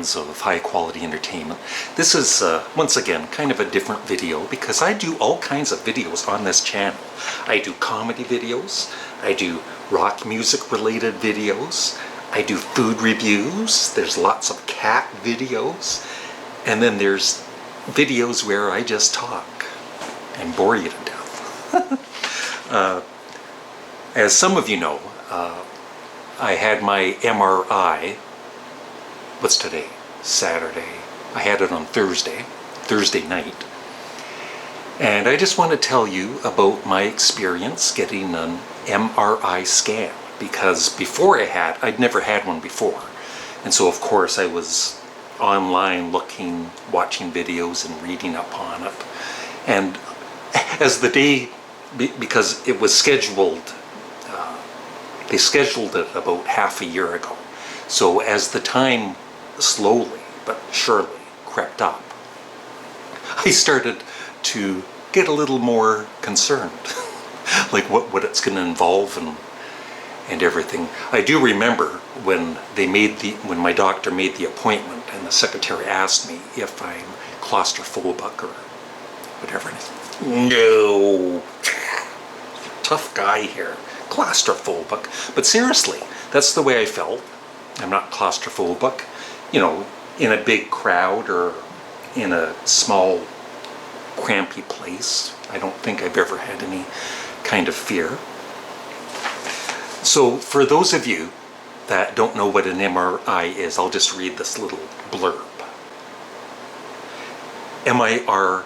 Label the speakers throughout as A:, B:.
A: fans of high quality entertainment. This is once again kind of a different video because I do all kinds of videos on this channel. I do comedy videos, I do rock music related videos, I do food reviews, there's lots of cat videos, and then there's videos where I just talk and bore you to death. As some of you know, I had my MRI, what's today? Saturday. I had it on Thursday night. And I just want to tell you about my experience getting an MRI scan, because before I'd never had one before. And so of course I was online looking, watching videos and reading up on it. And as the day, because it was scheduled, they scheduled it about half a year ago. So as the time slowly but surely crept up, I started to get a little more concerned, like what it's going to involve and everything. I do remember when when my doctor made the appointment and the secretary asked me if I'm claustrophobic or whatever. No, tough guy here. Claustrophobic. But seriously, that's the way I felt. I'm not claustrophobic. You know, in a big crowd or in a small, crampy place, I don't think I've ever had any kind of fear. So for those of you that don't know what an MRI is, I'll just read this little blurb. MIR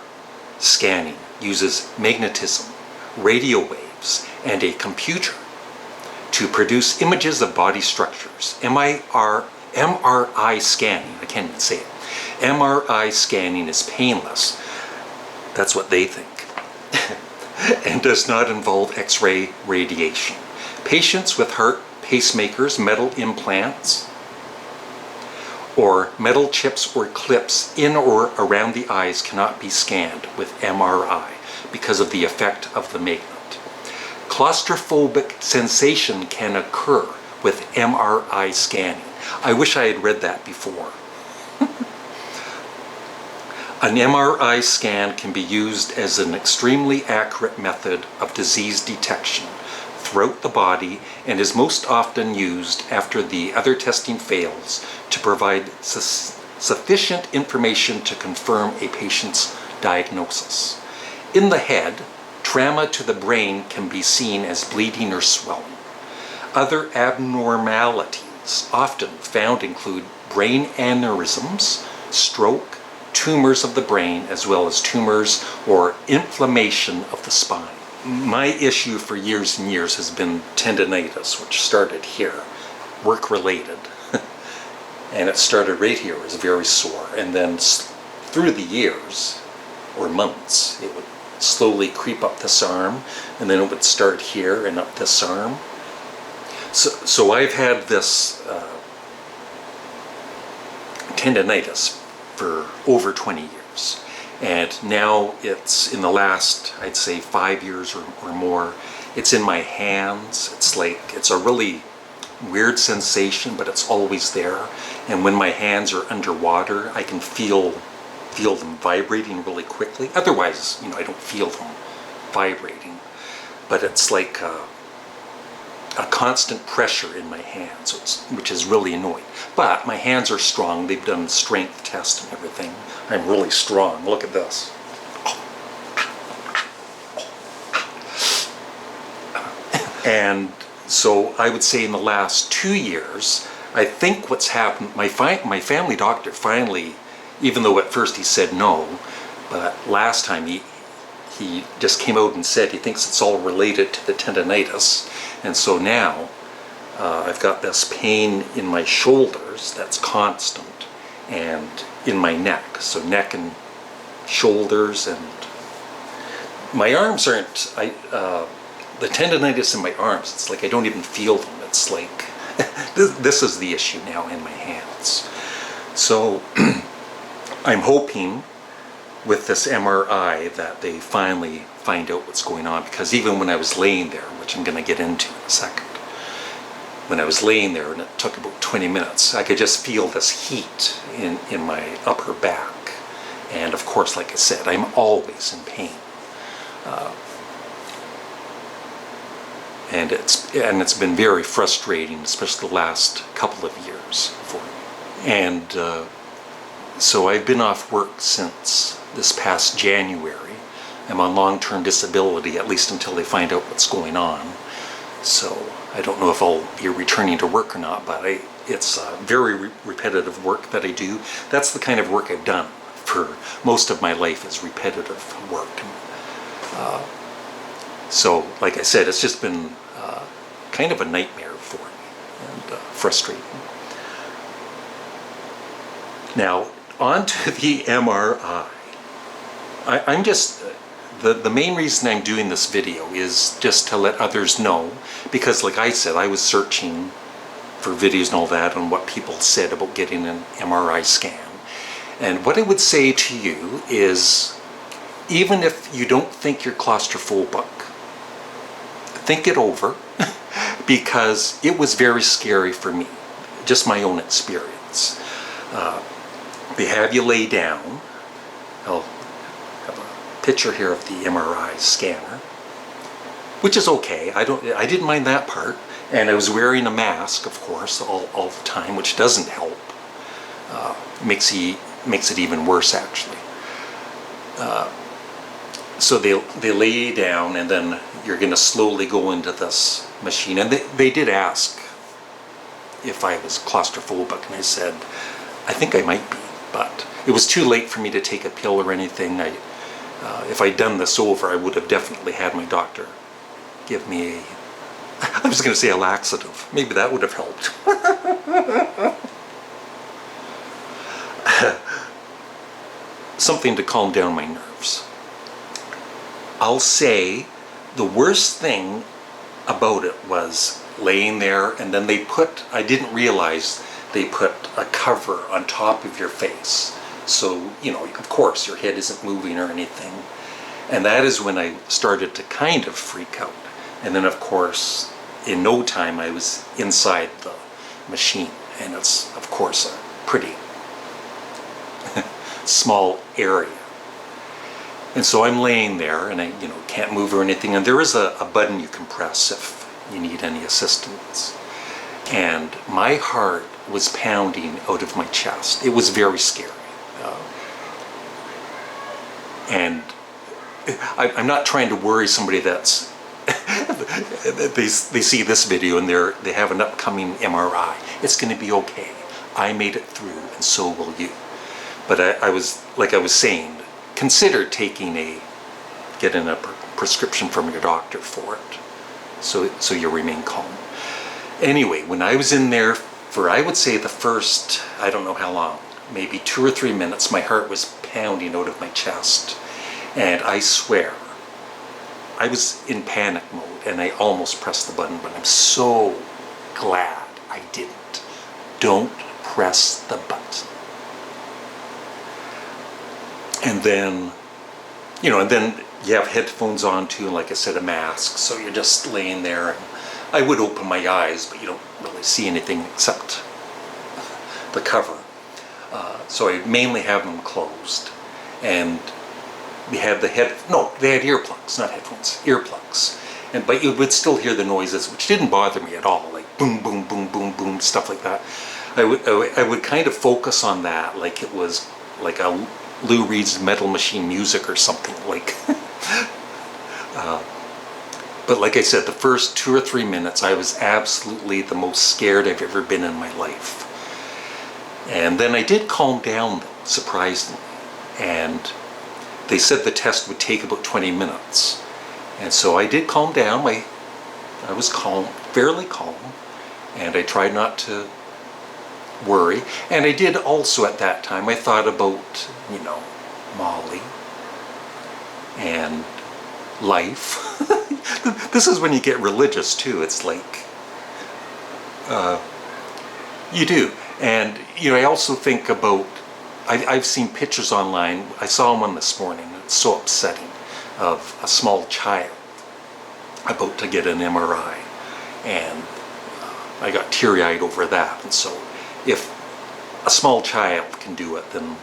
A: scanning uses magnetism, radio waves, and a computer to produce images of body structures. MRI scanning, I can't even say it. MRI scanning is painless. That's what they think. And does not involve X-ray radiation. Patients with heart pacemakers, metal implants, or metal chips or clips in or around the eyes cannot be scanned with MRI because of the effect of the magnet. Claustrophobic sensation can occur with MRI scanning. I wish I had read that before. An MRI scan can be used as an extremely accurate method of disease detection throughout the body and is most often used after the other testing fails to provide sufficient information to confirm a patient's diagnosis. In the head, trauma to the brain can be seen as bleeding or swelling. Other abnormalities often found include brain aneurysms, stroke, tumors of the brain, as well as tumors or inflammation of the spine. My issue for years and years has been tendinitis, which started here, work-related. And it started right here, it was very sore. And then through the years, or months, it would slowly creep up this arm, and then it would start here and up this arm. So I've had this tendinitis for over 20 years. And now it's in the last, I'd say 5 years or more, it's in my hands. It's a really weird sensation, but it's always there. And when my hands are underwater, I can feel them vibrating really quickly. Otherwise, I don't feel them vibrating. But it's like a constant pressure in my hands, which is really annoying. But my hands are strong. They've done strength tests and everything. I'm really strong. Look at this. And so I would say in the last 2 years, I think what's happened, my family doctor finally, even though at first he said no, but last time he just came out and said he thinks it's all related to the tendinitis. And so now I've got this pain in my shoulders that's constant, and in my neck. So neck and shoulders, and my arms aren't, the tendinitis in my arms, it's like I don't even feel them. It's like, this is the issue now in my hands. So I'm hoping with this MRI that they finally find out what's going on, because even when I was laying there, which I'm going to get into in a second, when I was laying there, and it took about 20 minutes, I could just feel this heat in my upper back. And of course, like I said, I'm always in pain. And it's been very frustrating, especially the last couple of years for me. And so I've been off work since this past January. I'm on long-term disability, at least until they find out what's going on. So I don't know if I'll be returning to work or not, but it's very repetitive work that I do. That's the kind of work I've done for most of my life, is repetitive work. So, like I said, it's just been kind of a nightmare for me, and frustrating. Now, on to the MRI. I'm just, the main reason I'm doing this video is just to let others know, because like I said, I was searching for videos and all that on what people said about getting an MRI scan. And what I would say to you is, even if you don't think you're claustrophobic, think it over, because it was very scary for me, just my own experience. They have you lay down. I'll have a picture here of the MRI scanner, which is okay. I didn't mind that part. And I was wearing a mask, of course, all the time, which doesn't help. Makes it even worse, actually. So they lay you down, and then you're going to slowly go into this machine. And they did ask if I was claustrophobic, and I said, I think I might be, but it was too late for me to take a pill or anything. If I'd done this over, I would have definitely had my doctor give me I was going to say a laxative. Maybe that would have helped. Something to calm down my nerves. I'll say the worst thing about it was laying there, and then I didn't realize they put a cover on top of your face. So, of course, your head isn't moving or anything. And that is when I started to kind of freak out. And then, of course, in no time, I was inside the machine. And it's, of course, a pretty small area. And so I'm laying there, and I can't move or anything. And there is a button you can press if you need any assistance. And my heart was pounding out of my chest. It was very scary. And I'm not trying to worry somebody that's they see this video and they have an upcoming MRI. It's going to be okay. I made it through, and so will you. But I was, like I was saying, consider getting a prescription from your doctor for it, so you remain calm. Anyway, when I was in there for, I would say, the first, I don't know how long, maybe 2 or 3 minutes, my heart was pounding out of my chest. And I swear, I was in panic mode, and I almost pressed the button, but I'm so glad I didn't. Don't press the button. And then, and then you have headphones on too, and like I said, a mask, so you're just laying there. And I would open my eyes, but you don't really see anything except the cover. So I mainly have them closed. And they had they had earplugs, not headphones, earplugs. But you would still hear the noises, which didn't bother me at all, like boom, boom, boom, boom, boom, stuff like that. I would kind of focus on that like it was like a Lou Reed's Metal Machine music or something like. But like I said, the first 2 or 3 minutes, I was absolutely the most scared I've ever been in my life. And then I did calm down, though, surprisingly. And they said the test would take about 20 minutes. And so I did calm down. I was calm, fairly calm. And I tried not to worry. And I did also at that time, I thought about, Molly and life. This is when you get religious too. It's like, you do. And, I also think about, I've seen pictures online. I saw one this morning. It's so upsetting, of a small child about to get an MRI. And I got teary-eyed over that. And so if a small child can do it, then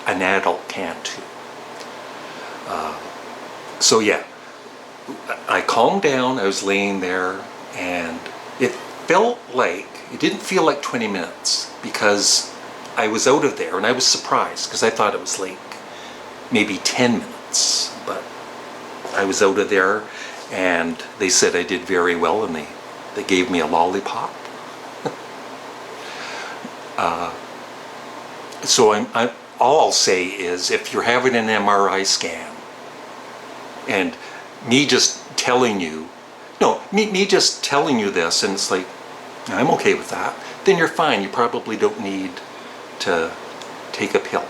A: an adult can too. So yeah, I calmed down. I was laying there, and it didn't feel like 20 minutes because I was out of there, and I was surprised because I thought it was like maybe 10 minutes, but I was out of there, and they said I did very well, and they gave me a lollipop. So all I'll say is, if you're having an MRI scan, and me just telling you this, and it's like, I'm okay with that, then you're fine. You probably don't need to take a pill.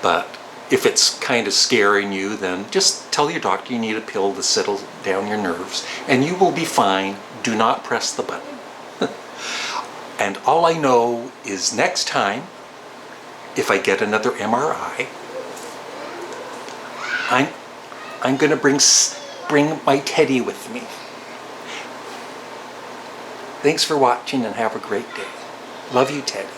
A: But if it's kind of scaring you, then just tell your doctor you need a pill to settle down your nerves, and you will be fine. Do not press the button. And all I know is, next time, if I get another MRI, I'm gonna bring my Teddy with me. Thanks for watching, and have a great day. Love you, Teddy.